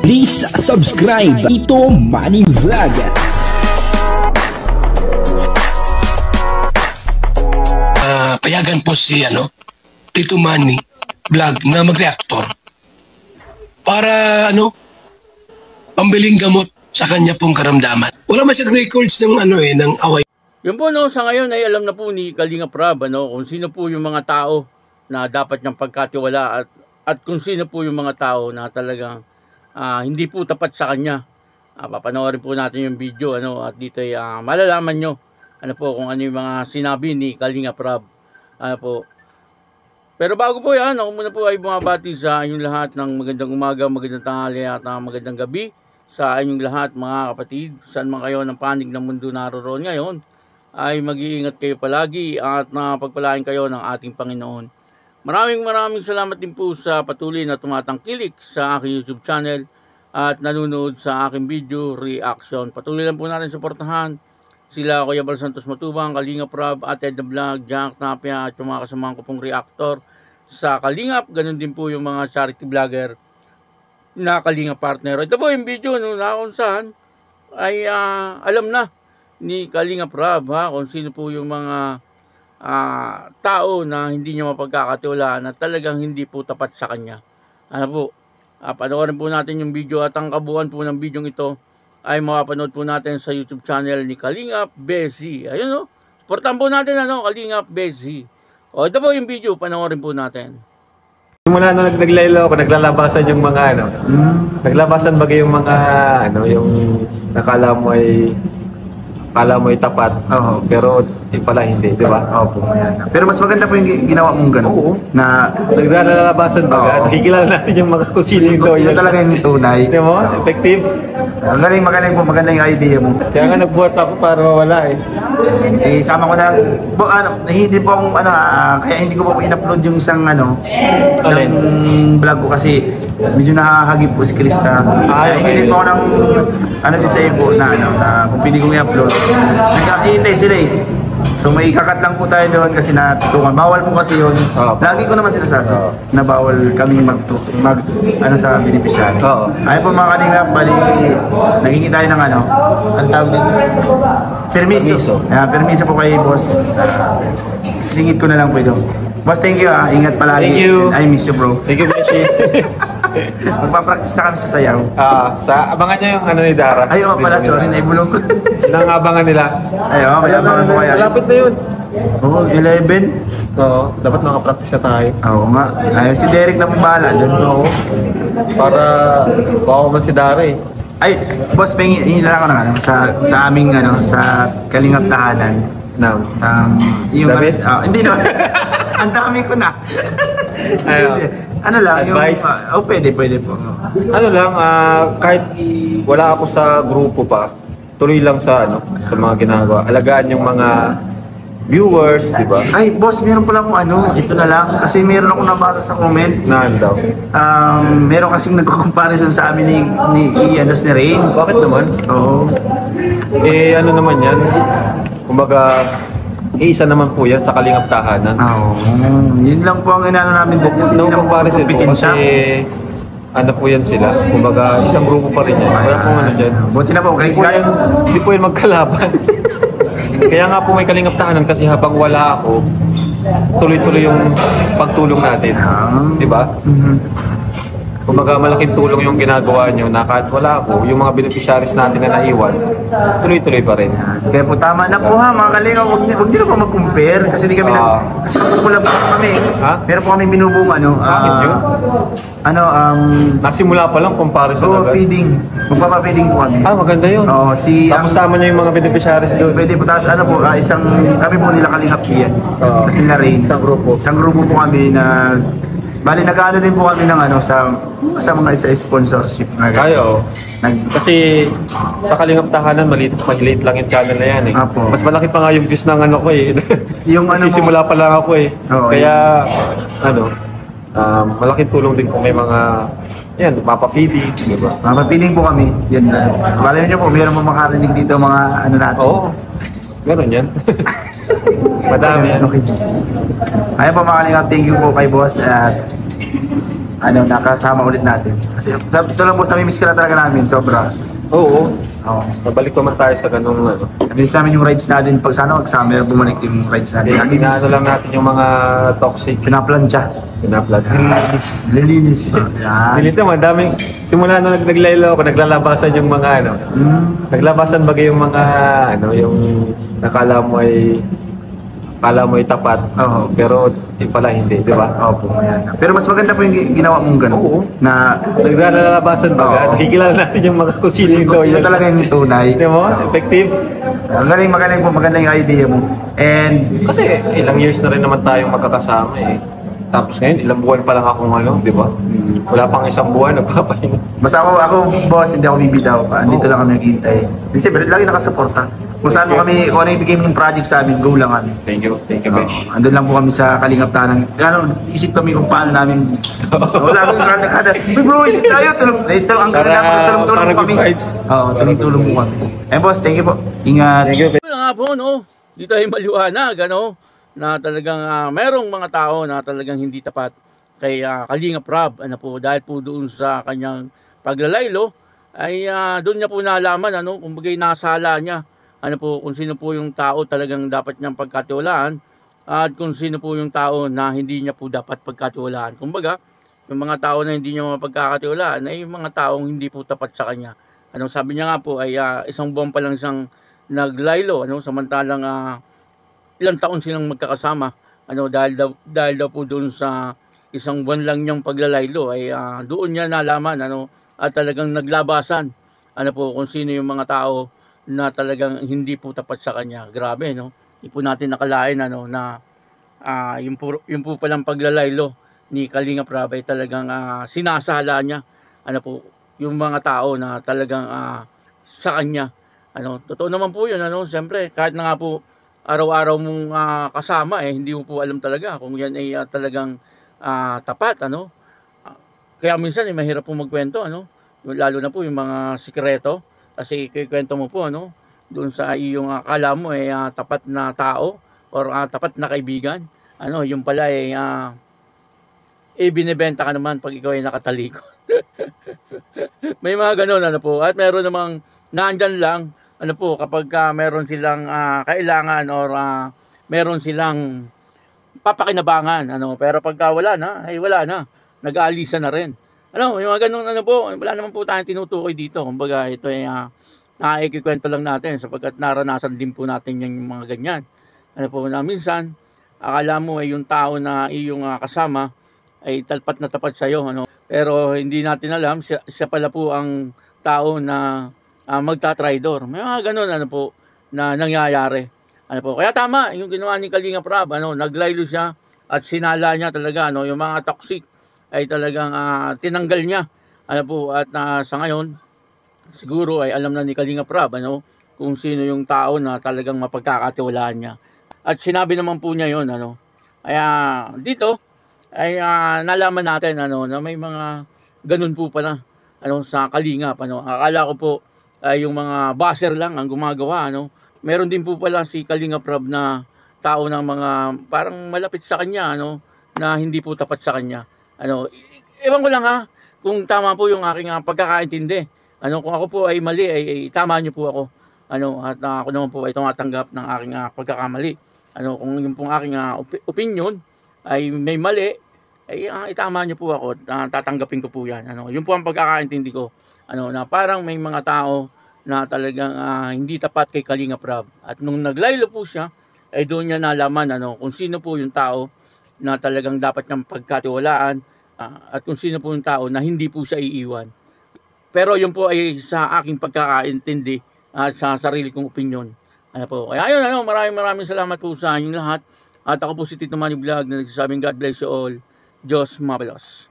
Please subscribe Tito Manny Vlog. Payagan po si Tito Manny Vlog na mag-reactor para pambiling gamot sa kanya pong karamdaman. Wala masyadong records ng ng away. Yun po sa ngayon ay alam na po ni Kalinga Prab kung sino po yung mga tao na dapat niyang pagkatiwala at kung sino po yung mga tao na talagang hindi po tapat sa kanya. Papanoorin po natin yung video at dito ay malalaman nyo kung ano yung mga sinabi ni Kalinga Prab. Po. Pero bago po yan, ako muna po ay bumabati sa inyong lahat ng magandang umaga, magandang tanghali at magandang gabi sa inyong lahat mga kapatid. Saan man kayo ng panig ng mundo naroon ngayon, ay mag-iingat kayo palagi at napagpalain kayo ng ating Panginoon. Maraming salamat din po sa patuloy na tumatangkilik sa aking YouTube channel at nanonood sa aking video reaction. Patuloy lang po natin suportahan sila Kuya Bal Santos Matubang, Kalinga Prab, at Ed the Vlog, Jack Tapia at yung mga kasamahan ko pong reactor sa Kalingap. Ganun din po yung mga charity vlogger na Kalinga partner. Ito po yung video na kung saan ay alam na ni Kalinga Prab kung sino po yung mga tao na hindi niya mapagkakatiwalaan na talagang hindi po tapat sa kanya. Panoorin po natin yung video at ang kabuuan po ng video ito ay mapapanood po natin sa YouTube channel ni Kalingap Bezi. Ayun supportan po natin Kalingap Bezi. Ito po yung video, panoorin po natin. Mula na naglaylo ako, naglalabasan yung mga naglabasan bagay yung mga yung nakala mo ay tapat, pero pala hindi, di ba? Opo. Pero mas maganda po yung ginawa mong gano'n. Oo. Na naglalabasan baga, nakikilala natin yung mga kusino yung lawyers. Talaga yung tunay. Di mo? Effective. Magaling po, maganda yung idea mo. Kaya nga nagbuhat ako para mawala Sama ko na, hindi po akong, kaya hindi ko po in-upload yung isang vlog ko kasi medyo nakahagip po si Krista. Kaya hindi po ako ng, din sa ibo na, kung pwede kong i-upload. Nagkakihintay sila So may kakat lang po tayo doon kasi natutukan. Bawal po kasi yun. Lagi ko naman sinasabi na bawal kaming sa beneficiary. Ayun po mga Kalingap, bali naghingi tayo ng ang tawag dito? Permiso. Permiso po kay boss. Sisingit ko na lang po ito. Boss, thank you Ingat palagi. Thank you. I miss you, bro. Thank you, Beshi. Magpapractice na kami sa sayaw. Abangan nyo yung ni Dara. Ayaw pala, sorry, naibulong ko. Ilang abangan nila? Ayaw, may abangan po kaya. Malapit na yun. Oo, 11. Oo, dapat nakapractice na tayo. Oo nga. Ayaw, si Derek na pumahala doon. Oo. Para baka man si Dara Ay, boss, pahingin lang ako ng sa aming sa Kalingap tahanan. Yung hindi na. Ang dami ko na. Advice? Pwede po. Kahit wala ako sa grupo pa, tuloy lang sa mga ginagawa. Alagaan yung mga viewers, di ba? Ay, boss, meron pala akong ito na lang. Kasi meron akong nabasa sa comment. Daw? Meron kasing nagko-comparison sa amin ni Ian ni Rain. Bakit naman? Oo. Naman yan? Kumbaga, isa naman po yan sa Kalingap tahanan. Yun lang po ang namin doon kasi no comparison po kasi po yan sila. Kumbaga isang grupo pa rin yan. Wala pong dyan. Buti na po. Hindi po yan magkalaban. Kaya nga po may Kalingap tahanan kasi habang wala ako, tuloy-tuloy yung pagtulong natin. Di ba? Kumbaga malaking tulong yung ginagawa nyo na kahit wala ako, yung mga beneficiaries natin na naiwan, tuloy-tuloy pa rin. Kaya po tama na po mga Kalingap, huwag nyo na po mag-compare kasi di kami kasi pula po kami. Meron po kami binubong Bakit yun? Nasimula pa lang comparison agad? Feeding. Magpapapiding po kami. Maganda yun. Tapos sama nyo yung mga beneficiaries doon. Pwede po, tapos kami po nila Kalingap yan. Tapos nila Rain. Isang grupo po kami na bali, nag-ano din po kami ng sa mga sponsorship. Kasi sa Kalingap tahanan, maliit lang yung channel na yan Mas malaki pa nga yung views ng ko Yung simula pa lang ako Kaya, malaking tulong din kung may mga mapa-feeding, di ba? Mapa-feeding po kami. Yan na. Bali nyo po, mayroon mo makarinig dito mga natin. Oo. Meron yan. Madami yan. Okay. Ayun po mga Kalingap, thank you po kay boss at nakasama ulit natin. Kasi ito lang boss, miss ka na talaga namin, sobra. Oo. Oo. Nabalik naman tayo sa ganung ano. Namiss namin yung rides natin. Pag sana mag-summer, bumalik yung rides natin. Inaano lang natin yung mga toxic. Pinaplansya. Pinaplat. Lilinis. Yan. Hindi naman, daming, simula nung naglaylo ako, naglalabasan yung mga ano. Naglabasan bagay yung mga ano, yung akala mo ay tapat. Oo. Pero yung pala hindi, di ba? Opo. Yan. Pero mas maganda po yung ginawa mong gano'n. Oo. Na Naglalabasan baga, Oo. nakikilala natin yung mga kusino yung kung sino loyal. talaga yung tunay. Di mo? Effective. Ang magaling po, maganda yung idea mo. And Kasi ilang years na rin naman tayong magkakasama eh. Tapos ngayon, ilang buwan pa lang akong ano, di ba? Wala pang isang buwan, nagpapahinga. basta ako boss, hindi ako bibitaw. Andito lang kami naghihintay. Hindi siyempre, lagi nakasuporta. Kung saan mo kami, kung ano ibigay mo ng project sa amin, go lang kami. Thank you, Besh. Andun lang po kami sa Kalingap Tanang. Isip kami kung paano namin. Wala akong kada. Bro, isip tayo. Ang dapat tulong-tulong para kami. good vibes. Oo, tulong-tulong mo kami. Boss, thank you po. Ingat. Thank you, Besh. Nga po, no? Dito ay maliwanag, ano? Na talagang merong mga tao na talagang hindi tapat kay Kalingap Rob, ano po, dahil po doon sa kanyang paglalaylo, ay doon niya po nalaman, ano, kumbagay nasala niya, ano po, kung sino po yung tao talagang dapat niyang pagkatiwalaan at kung sino po yung tao na hindi niya po dapat pagkatiwalaan. Kumbaga, yung mga tao na hindi niya mapagkakatiwalaan ay yung mga taong hindi po tapat sa kanya. Ano, sabi niya nga po ay isang buwan pa lang siyang naglaylo, ano, samantalang ilang taon silang magkakasama, ano, dahil daw po doon sa isang buwan lang niyang paglalaylo ay doon niya nalaman, ano, at talagang naglabasan, ano po, kung sino yung mga tao na talagang hindi po tapat sa kanya. Grabe, no? Hindi po natin nakalain, ano, na yung po palang paglalaylo ni Kalingap Rob ay talagang sinasala niya, ano po, yung mga tao na talagang sa kanya. Ano, totoo naman po yun, ano, siyempre, kahit na nga po araw-araw mong kasama, hindi mo po alam talaga kung yan ay talagang tapat, ano. Kaya minsan mahirap po magkwento, ano, lalo na po yung mga sikreto, kasi kikwento mo po, ano, doon sa iyong akala mo ay tapat na tao or tapat na kaibigan, ano, yung pala ay binibenta ka naman pag ikaw ay nakatalikod. May mga ganun, ano po, at meron namang nandyan lang, ano po, kapag meron silang kailangan or meron silang papakinabangan, ano, pero pagka wala na, ay wala na, nag-aalisa na rin. Ano, yung mga ganun, ano po, wala naman po tayong tinutukoy dito. Kumbaga, ito ay naikikwento lang natin sapagkat naranasan din po natin yung mga ganyan. Ano po, na minsan, akala mo ay yung tao na iyong kasama ay tapat na tapat sa iyo, ano. Pero hindi natin alam, siya pala po ang tao na magta-tridor. May mga ganun, ano po, na nangyayari. Ano po, kaya tama yung ginawa ni Kalingap Rob, ano, naglaylo siya at sinala niya talaga, ano, yung mga toxic ay talagang tinanggal niya. Ano po, at sa ngayon siguro ay alam na ni Kalingap Rob, ano, kung sino yung tao na talagang mapagkakatiwalaan niya. At sinabi naman po niya yon, ano. Kaya dito ay nalaman natin, ano, na may mga ganun po pala, ano, sa Kalingap, ano. Akala ko po ay yung mga buzzer lang ang gumagawa, ano. Meron din po pala si Kalingap Rob na tao ng mga parang malapit sa kanya, ano, na hindi po tapat sa kanya. Ano, ewan ko lang kung tama po yung aking pagkakaintindi. Ano, kung ako po ay mali, ay tama niyo po ako. Ano, at ako naman po ay tumatanggap ng aking pagkakamali. Ano, kung yung pong aking opinion ay may mali, ay itama niyo po ako at tatanggapin ko po yan. Ano, yun po ang pagkakaintindi ko. Ano, na parang may mga tao na talagang hindi tapat kay Kalingap Rob. At nung naglaylo po siya, ay doon niya nalaman, ano, kung sino po yung tao na talagang dapat niyang pagkatiwalaan at kung sino po yung tao na hindi po siya iiwan. Pero yun po ay sa aking pagkakaintindi at sa sarili kong opinion. Ano po. Kaya ayun, ano, maraming salamat po sa inyong lahat. At ako po si Tito Manny Vlog na nagsasabing God bless you all. Diyos mabalos.